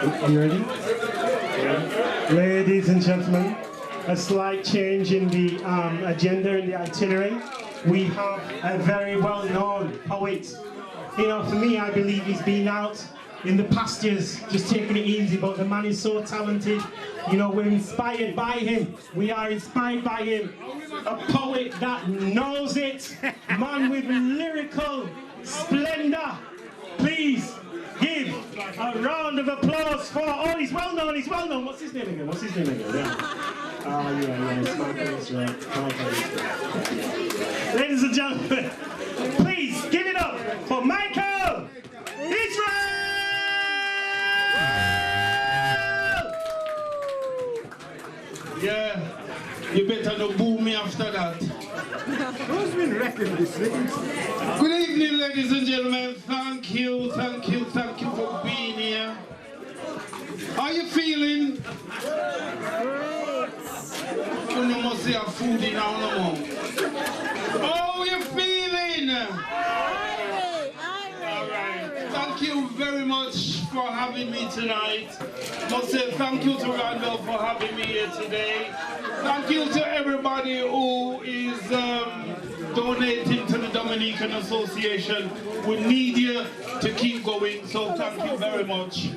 Are you ready? Yeah. Ladies and gentlemen, a slight change in the agenda, in the itinerary. We have a very well-known poet. You know, for me, I believe he's been out in the pastures, just taking it easy, but the man is so talented. You know, we're inspired by him. We are inspired by him. A poet that knows it. Man with lyrical splendor. Please give a round of applause for, oh, he's well known, he's well known. What's his name again? Yeah. Oh, yeah, it's Mycall, right. Ladies and gentlemen, please give it up for Mycall! Isrell! Yeah, you better not boo me after that. Who's been wrecking this thing? Good evening, ladies and gentlemen. Thank you for being here. How you feeling? You must have food in our no more. How you feeling? Alright. Thank you very much for having me tonight. Must say thank you to Randall for having me here today. Thank you to everybody who is donating to the Dominican Association. We need you to keep going, so thank you very much.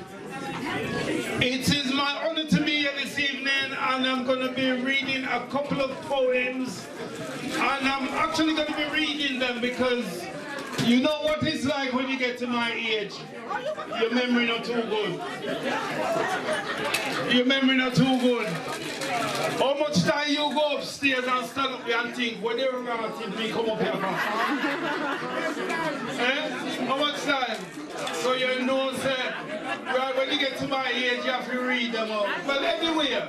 It is my honor to be here this evening, and I'm going to be reading a couple of poems, and I'm actually going to be reading them because you know what it's like when you get to my age. Your memory not too good. Your memory not too good. How much time you go upstairs and stand up there and think, what they were writing me come up here for? Eh? How much time? So you know, sir, right, when you get to my age, you have to read them up. But anyway,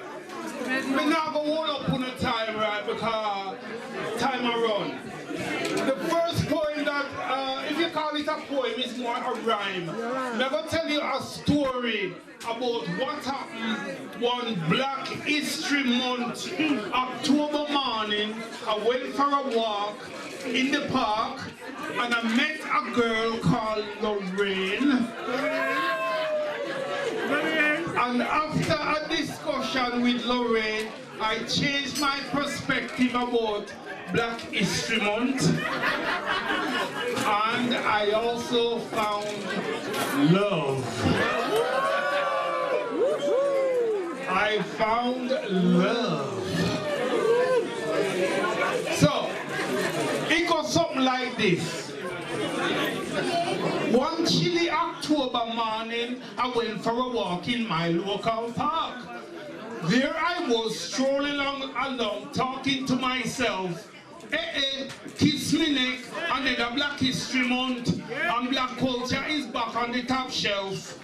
we're not going to hold up on the time, right, because time will run. The first poem that, if you call it a poem, it's more a rhyme. I'm going to tell you a story about what happened one Black History Month, October morning. I went for a walk in the park and I met a girl called Lorraine. And after a discussion with Lorraine, I changed my perspective about Black History Month, and I also found love. I found love. So, it goes something like this. One chilly October morning, I went for a walk in my local park. There I was strolling along, talking to myself. Kiss me neck, and then the Black History Month, and black culture is back on the top shelf.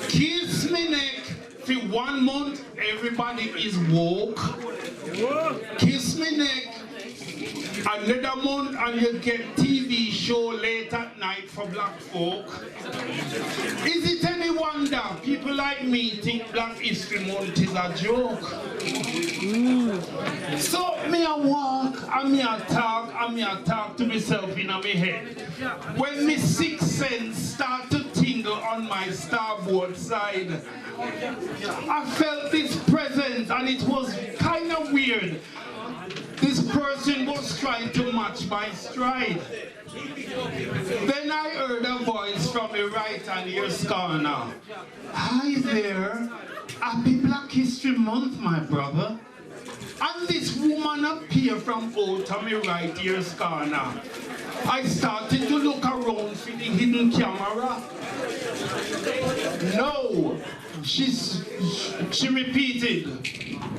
Kiss me neck, for 1 month, everybody is woke. Kiss me neck, another month, and you get TV show late at night for black folk. Is it any wonder people like me think Black History Month is a joke? So me a walk, and me a talk to myself in my head. When my sixth sense start to tingle on my starboard side, I felt this presence, and it was kind of weird. This person was trying to match my stride. Then I heard a voice from the right-hand ear's corner. Hi there, happy Black History Month, my brother. And this woman appeared from out of my right ear's corner. I started to look around for the hidden camera. No, she repeated,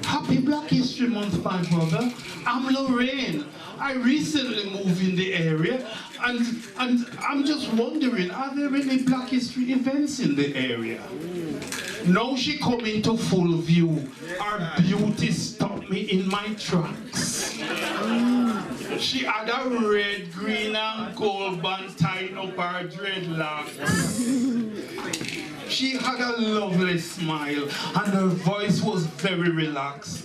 happy Black History Month, my brother. I'm Lorraine. I recently moved in the area, and I'm just wondering, are there any Black History events in the area? Now she come into full view. Her beauty stopped me in my tracks. She had a red, green, and gold band tying up her dreadlocks. She had a lovely smile, and her voice was very relaxed.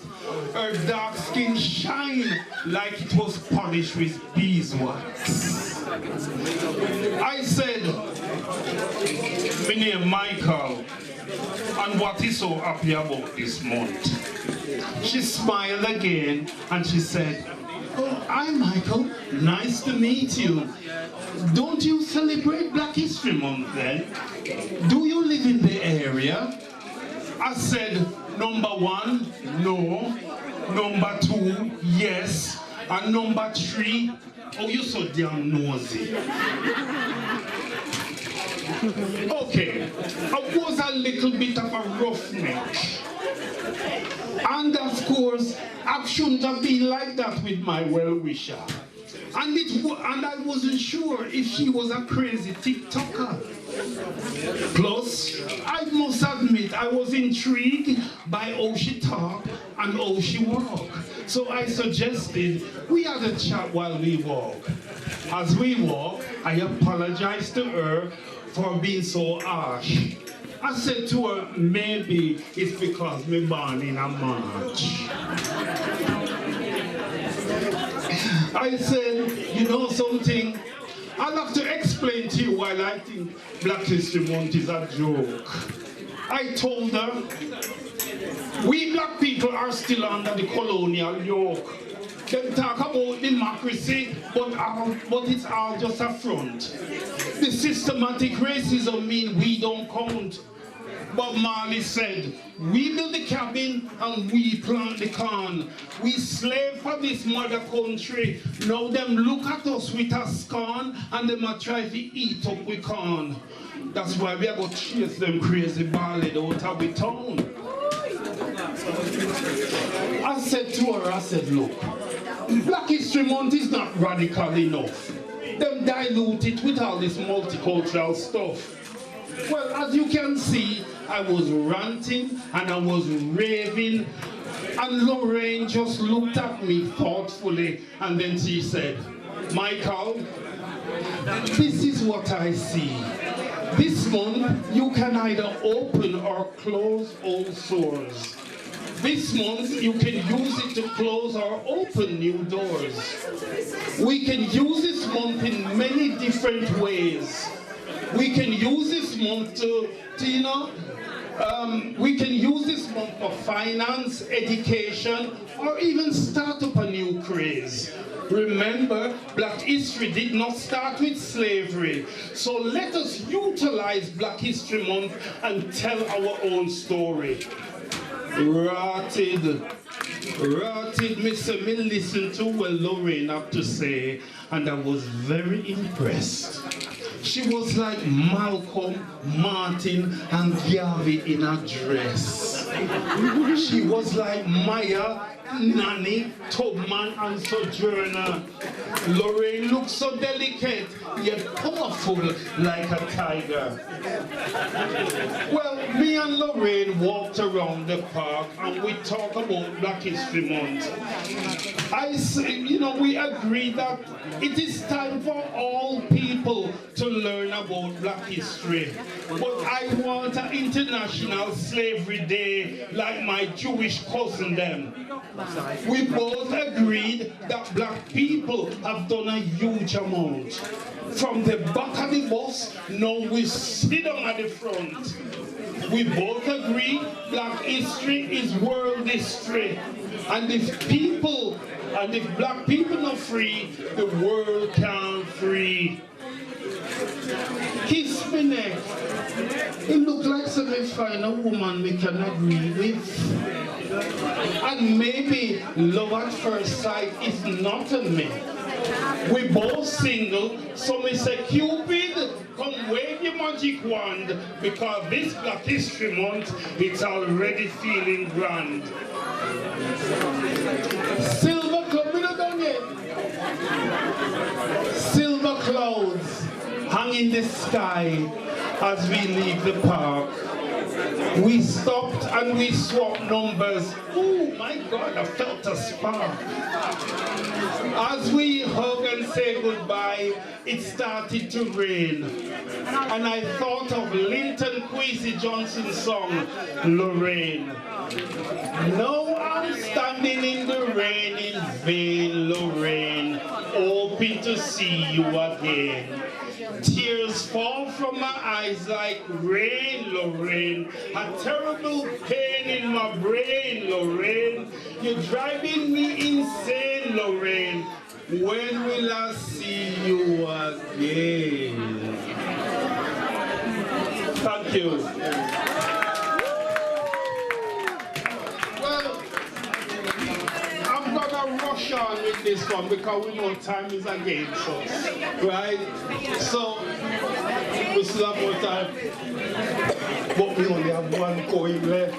Her dark skin shined like it was polished with beeswax. I said, my name Mycall. And what is so happy about this month? She smiled again and she said, "Oh, hi Michael, nice to meet you. Don't you celebrate Black History Month then? Do you live in the area?" I said, "Number one, no. Number two, yes. And number three, oh, you're so damn nosy." Okay, I was a little bit of a roughneck. And of course, I shouldn't have been like that with my well-wisher. And I wasn't sure if she was a crazy TikToker. Plus, I must admit, I was intrigued by how she talked and how she walked. So I suggested we had a chat while we walk. As we walk, I apologized to her for being so harsh. I said to her, maybe it's because me born in a March. I said, you know something? I'll have to explain to you why I think Black History Month is a joke. I told her, we black people are still under the colonial yoke. They talk about democracy, but it's all just a front. The systematic racism means we don't count. Bob Marley said, we build the cabin and we plant the corn. We slave for this mother country. Now them look at us with a scorn and them a try to eat up we corn. That's why we are going to chase them crazy ballad out of the town. I said to her, I said, look, Black History Month is not radical enough. Them dilute it with all this multicultural stuff. Well, as you can see, I was ranting and I was raving, and Lorraine just looked at me thoughtfully, and then she said, Mycall, this is what I see. This month, you can either open or close old sores. This month, you can use it to close or open new doors. We can use this month in many different ways. We can use this month we can use this month for finance, education, or even start up a new craze. Remember, Black history did not start with slavery. So let us utilize Black History Month and tell our own story. Rotted, Mr. Me listened to what Lorraine had to say, and I was very impressed. She was like Malcolm, Martin, and Garvey in a dress. She was like Maya, Nanny, Tubman, and Sojourner. Lorraine looked so delicate, yet powerful like a tiger. Well, me and Lorraine walked around the park and we talked about Black History Month. We agreed that it is time for all people to learn about Black history. But I want an International Slavery Day like my Jewish cousin them. We both agreed that black people have done a huge amount. From the back of the bus, now we sit down at the front. We both agree black history is world history. And if black people are free, the world can't free. Kiss me neck. It look like something find a woman we can agree with. And maybe love at first sight is not a myth. We both single, so me say, Cupid, come wave your magic wand, because this Black History Month, it's already feeling grand. Silver cloud, we not done yet. Silver clouds hang in the sky as we leave the park. We stopped and we swapped numbers. Oh my God, I felt a spark. As we hug and say goodbye, it started to rain. And I thought of Linton Kwesi Johnson's song, Lorraine. Now I'm standing in the rain in vain, Lorraine, hoping to see you again. Tears fall from my eyes like rain, Lorraine. A terrible pain in my brain, Lorraine. You're driving me insane, Lorraine. When will I see you again? Thank you. Well, I'm gonna rush on with this one because we know time is against us, right? So, we still have more time, but we only have one coin left.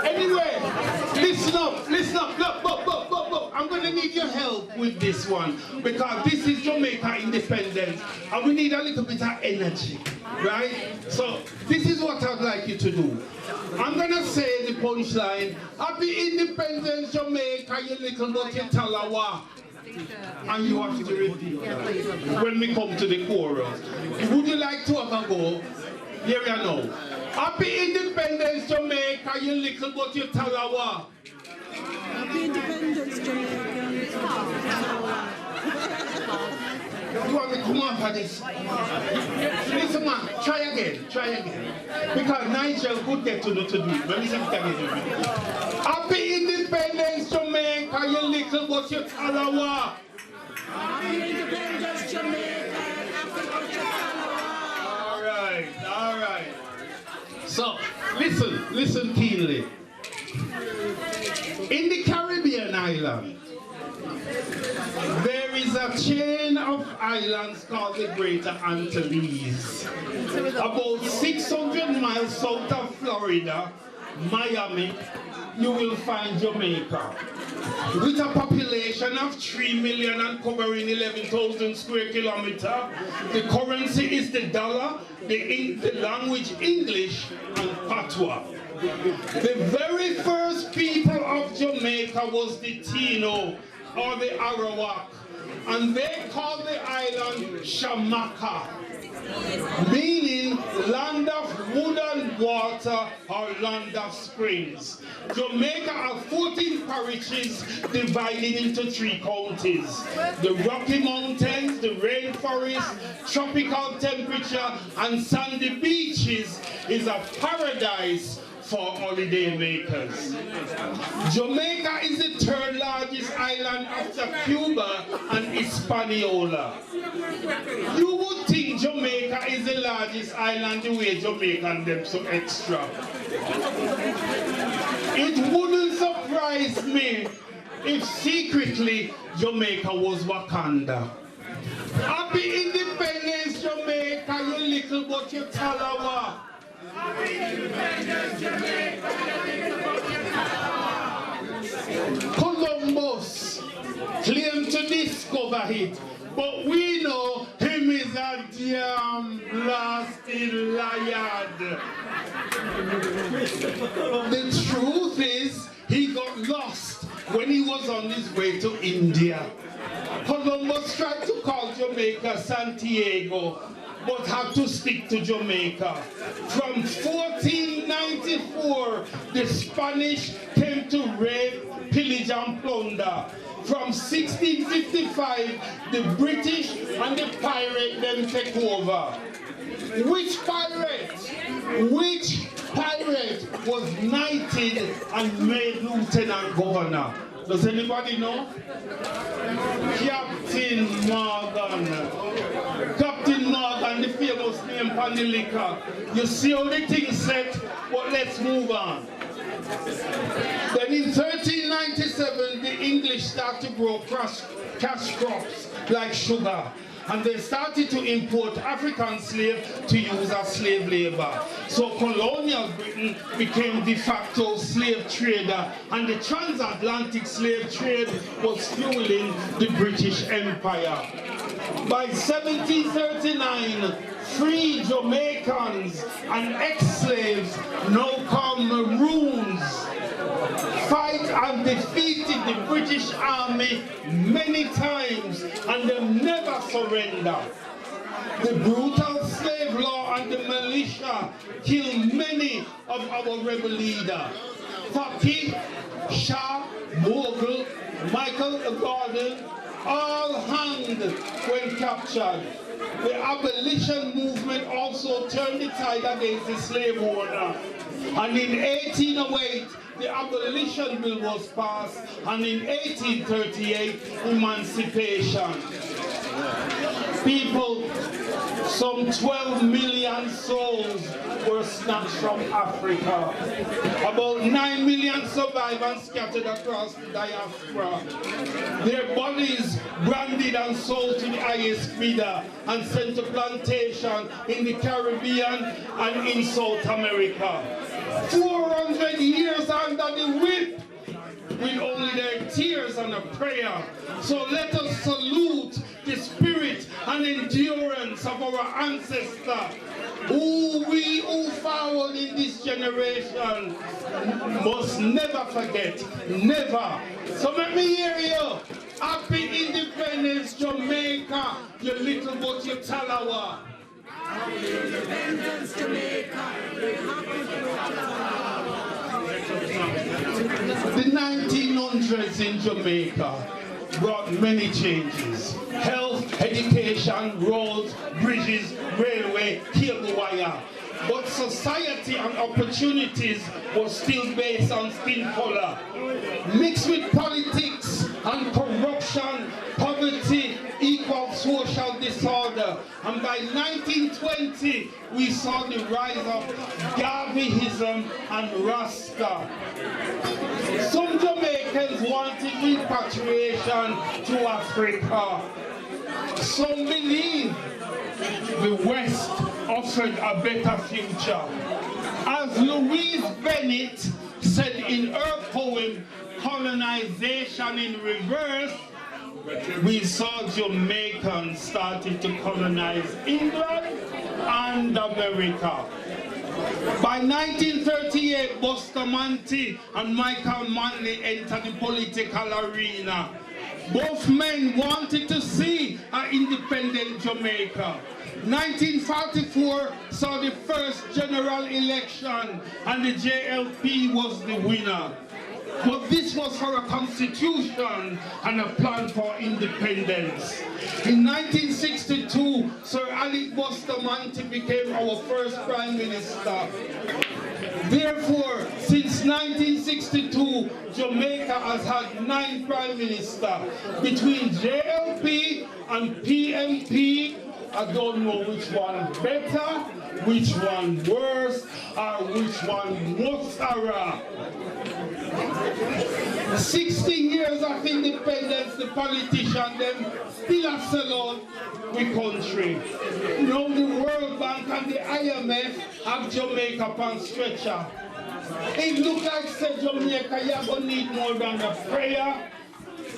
Anyway, listen up, look, I'm gonna need your help with this one because this is Jamaica independence and we need a little bit of energy, right? So this is what I'd like you to do. I'm gonna say the punchline, Happy Independence Jamaica, you little dirty talawa. And you have to repeat that when we come to the chorus. Would you like to have a go? Here we are now. Happy Independence Jamaica, you little dirty talawa. Happy Independence Jamaica. You want to come on for this? Listen man, try again. Because Nigel could get to do it. But listen again. Happy Independence Jamaica, you little but you talawa. Happy Independence Jamaica. Alright. So, listen keenly. In the Caribbean island, there is a chain of islands called the Greater Antilles. About 600 miles south of Florida, Miami, you will find Jamaica. With a population of 3 million and covering 11,000 square kilometers, the currency is the dollar, the language English, and patois. The very first people of Jamaica was the Tino, or the Arawak, and they called the island Shamaka, meaning land of wood and water or land of springs. Jamaica has 14 parishes divided into 3 counties. The Rocky Mountains, the rainforest, tropical temperature, and sandy beaches is a paradise for holiday makers. Jamaica is the 3rd largest island after Cuba and Hispaniola. You would think Jamaica is the largest island the way Jamaican them so extra. It wouldn't surprise me if secretly Jamaica was Wakanda. Happy Independence Jamaica, you little but you talawa. Columbus claimed to discover it, but we know him is a damn blasted liar. The truth is, he got lost when he was on his way to India. Columbus tried to call Jamaica Santiago, but had to stick to Jamaica. From 1494, the Spanish came to rape, pillage, and plunder. From 1655, the British and the pirate then take over. Which pirate was knighted and made lieutenant governor? Does anybody know? Captain Morgan. Captain Morgan, the famous name on the liquor. You see how the thing set, but let's move on. Then in 1397, the English started to grow cash crops like sugar. And they started to import African slaves to use as slave labor. So colonial Britain became de facto slave trader, and the transatlantic slave trade was fueling the British Empire. By 1739, free Jamaicans and ex-slaves, now called Maroons, fight and defeated the British Army many times, and they never surrender. The brutal slave law and the militia killed many of our rebel leaders. Faki, Shah, Bogle, Michael Gordon, all hanged when captured. The abolition movement also turned the tide against the slave owner. And in 1808, the abolition bill was passed, and in 1838, emancipation. People, some 12 million souls were snatched from Africa. About 9 million survived and scattered across the diaspora. Their bodies branded and sold to the highest bidder and sent to plantation in the Caribbean and in South America. 400 years under the whip, with only their tears and a prayer. So let us salute the spirit and endurance of our ancestors, who followed in this generation must never forget, never. So let me hear you. Happy Independence, Jamaica, you little but you Talawa. Happy Independence, Jamaica. The 1900s in Jamaica brought many changes. Health, education, roads, bridges, railway, cable wire. But society and opportunities was still based on skin color. Mixed with politics and corruption, poverty equals social disorder. And by 1920, we saw the rise of Garveyism and Rasta. Some Jamaicans wanted repatriation to Africa. Some believe the West offered a better future. As Louise Bennett said in her poem, Colonization in Reverse, we saw Jamaicans started to colonize England and America. By 1938, Bustamante and Mycall entered the political arena. Both men wanted to see an independent Jamaica. 1944 saw the first general election and the JLP was the winner. But this was for a constitution and a plan for independence. In 1962, Sir Alec Bustamante became our first Prime Minister. Therefore, since 1962, Jamaica has had 9 Prime Ministers. Between JLP and PMP, I don't know which one better, which one worse, or which one mostara. 60 years of independence, the politicians them still are sell out the country. Now the World Bank and the IMF have Jamaica on stretcher. It looks like say Jamaica, you're going to need more than a prayer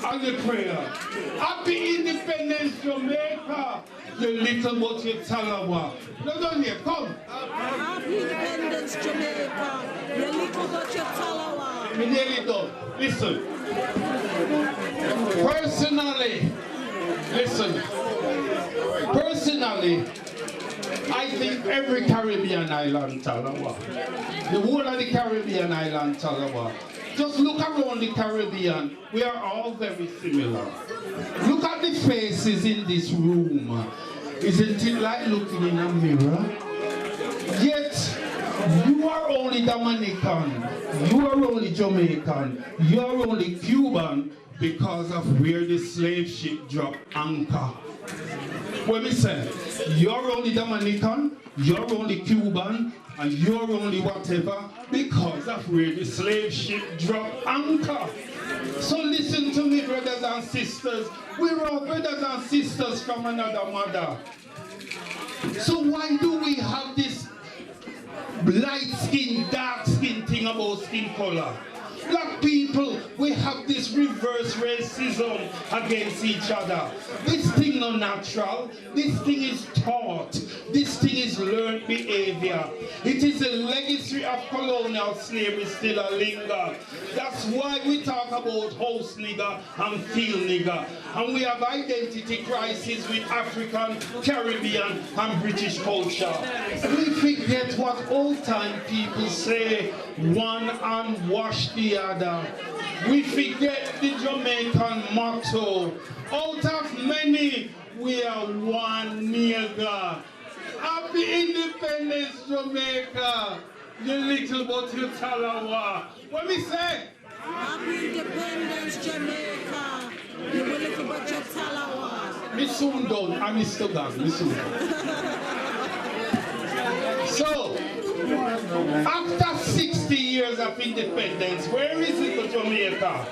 and a prayer. Happy Independence, Jamaica, you little but you Talawa. No, don't here, come. Happy Independence, Jamaica, you little but you Talawa. We nearly done. Listen. Personally, I think every Caribbean island Talawa. The whole of the Caribbean island Talawa. Just look around the Caribbean. We are all very similar. Look at the faces in this room. Isn't it like looking in a mirror? Yet, you are only Dominican, you are only Jamaican, you are only Cuban because of where the slave ship dropped anchor. What we say, you're only Dominican, you're only Cuban, and you're only whatever because of where the slave ship dropped anchor. So listen to me, brothers and sisters. We're all brothers and sisters from another mother. So why do we have this light skin, dark skin thing about skin color? Black people, we have this reverse racism against each other. This thing not natural. This thing is taught. This thing is learned behavior. It is a legacy of colonial slavery still a linger. That's why we talk about house nigger and field nigger. And we have identity crisis with African, Caribbean, and British culture. We forget what old time people say. one and wash the other. We forget the Jamaican motto. Out of many, we are one nigger. Happy Independence, Jamaica. You little but you talawa. What me say? Happy Independence, Jamaica. You little but you talawa. Me soon done, and me still done. Me soon done. So, after 60 years of independence, where is little Jamaica?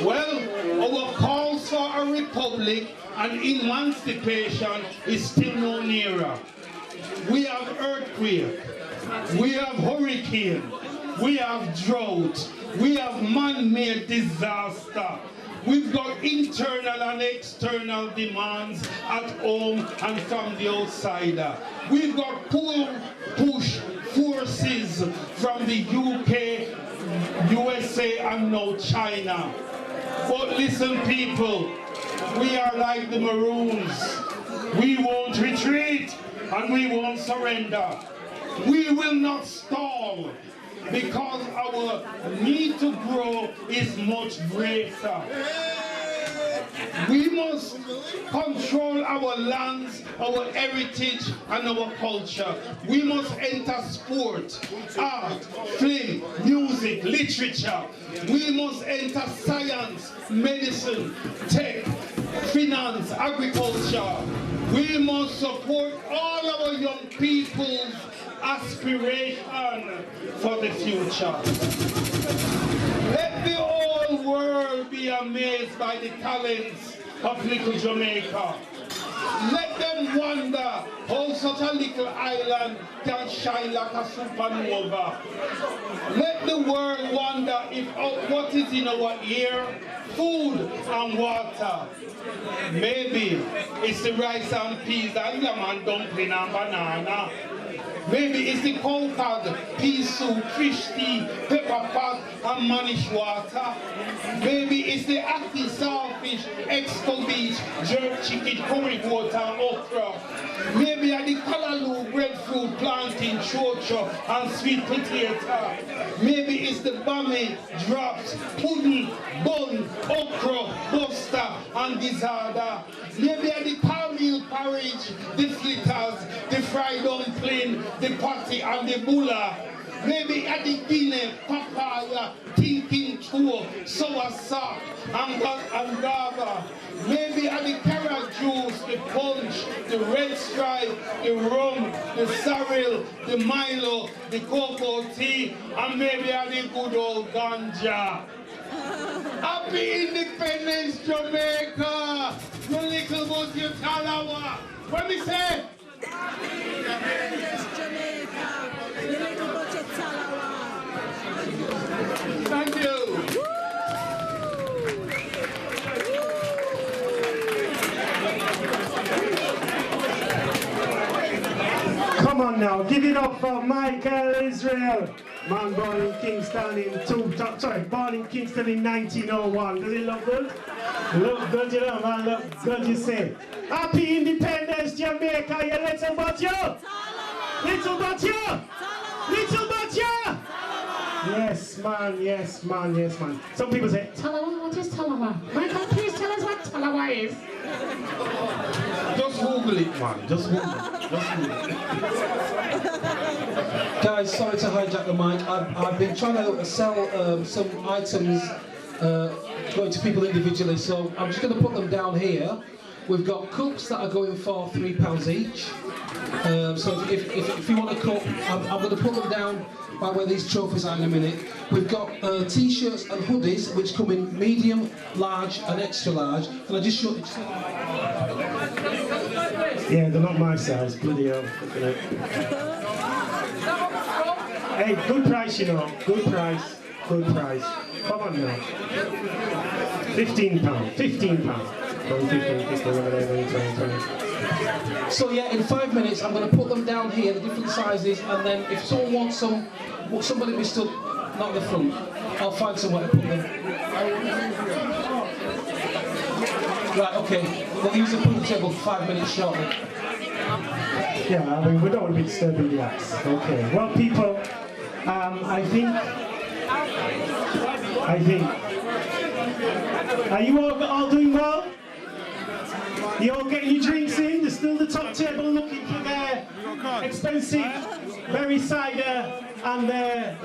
Well, our calls for a republic and emancipation is still no nearer. We have earthquake, we have hurricane, we have drought, we have man-made disaster. We've got internal and external demands at home and from the outsider. We've got push forces from the UK, USA, and now China. But listen, people, we are like the Maroons. We won't retreat and we won't surrender. We will not stall because our need to grow is much greater. We must control our lands, our heritage, and our culture. We must enter sport, art, film, music, literature. We must enter science, medicine, tech, finance, agriculture. We must support all our young people's aspiration for the future. Let the whole world be amazed by the talents of little Jamaica. Let them wonder how such a little island can shine like a supernova. Let the world wonder if what is in our ear, food and water. Maybe it's the rice and peas and yam and dumpling and banana. Maybe it's the concord, pea soup, fish tea, pepper pot, and manish water. Maybe it's the active saltfish, exco beach, jerk chicken, curry goat, and okra. Maybe it's the callaloo, breadfruit, plantain, chocho, and sweet potato. Maybe it's the bami, drops, pudding, bun, okra, buster, and gizzarda. Maybe it's the cornmeal porridge, the fritters, the fried dumpling, the patty and the bulla. Maybe at the guinea, papaya, thinking tour, sour sap, and guava. Maybe at the carrot juice, the punch, the red stripe, the rum, the sorrel, the Milo, the cocoa tea, and maybe at the good old ganja. Happy Independence, Jamaica! You little but you talawa. What me say? Happy Independence, Jamaica. You little but you talawa. Thank you. Come on now, give it up for Mycall Isrell. Man born in Kingston born in Kingston in 1901. Does it look good? Look good, you know, man, look good, you say. Happy Independence, Jamaica, you little but you. Little but you. Little but you. Yes, man, yes, man, yes, man. Some people say, Talawa, what is Talawa? Mycall, please tell us what Talawa is. Just Google it, man. Just Google it. Just Google it. Guys, sorry to hijack the mic. I've been trying to sell some items going to people individually, so I'm just going to put them down here. We've got cups that are going for £3 each. So if you want a cup, I'm going to put them down by where these trophies are in a minute. We've got t-shirts and hoodies which come in medium, large and extra large. Can I just show you? Yeah, they're not my size, bloody hell. Hey, good price, you know. Good price. Good price. Come on now. £15. £15. So yeah, in 5 minutes I'm going to put them down here, the different sizes, and then if someone wants some, somebody be stood, not the front, I'll find somewhere to put them. Right, okay, we'll use the pulling table for 5 minutes shortly. Yeah, I mean, we don't want to be disturbing the acts. Okay, well people, I think. Are you all doing well? You all getting your drinks in? There's still the top table looking for their expensive berry cider and their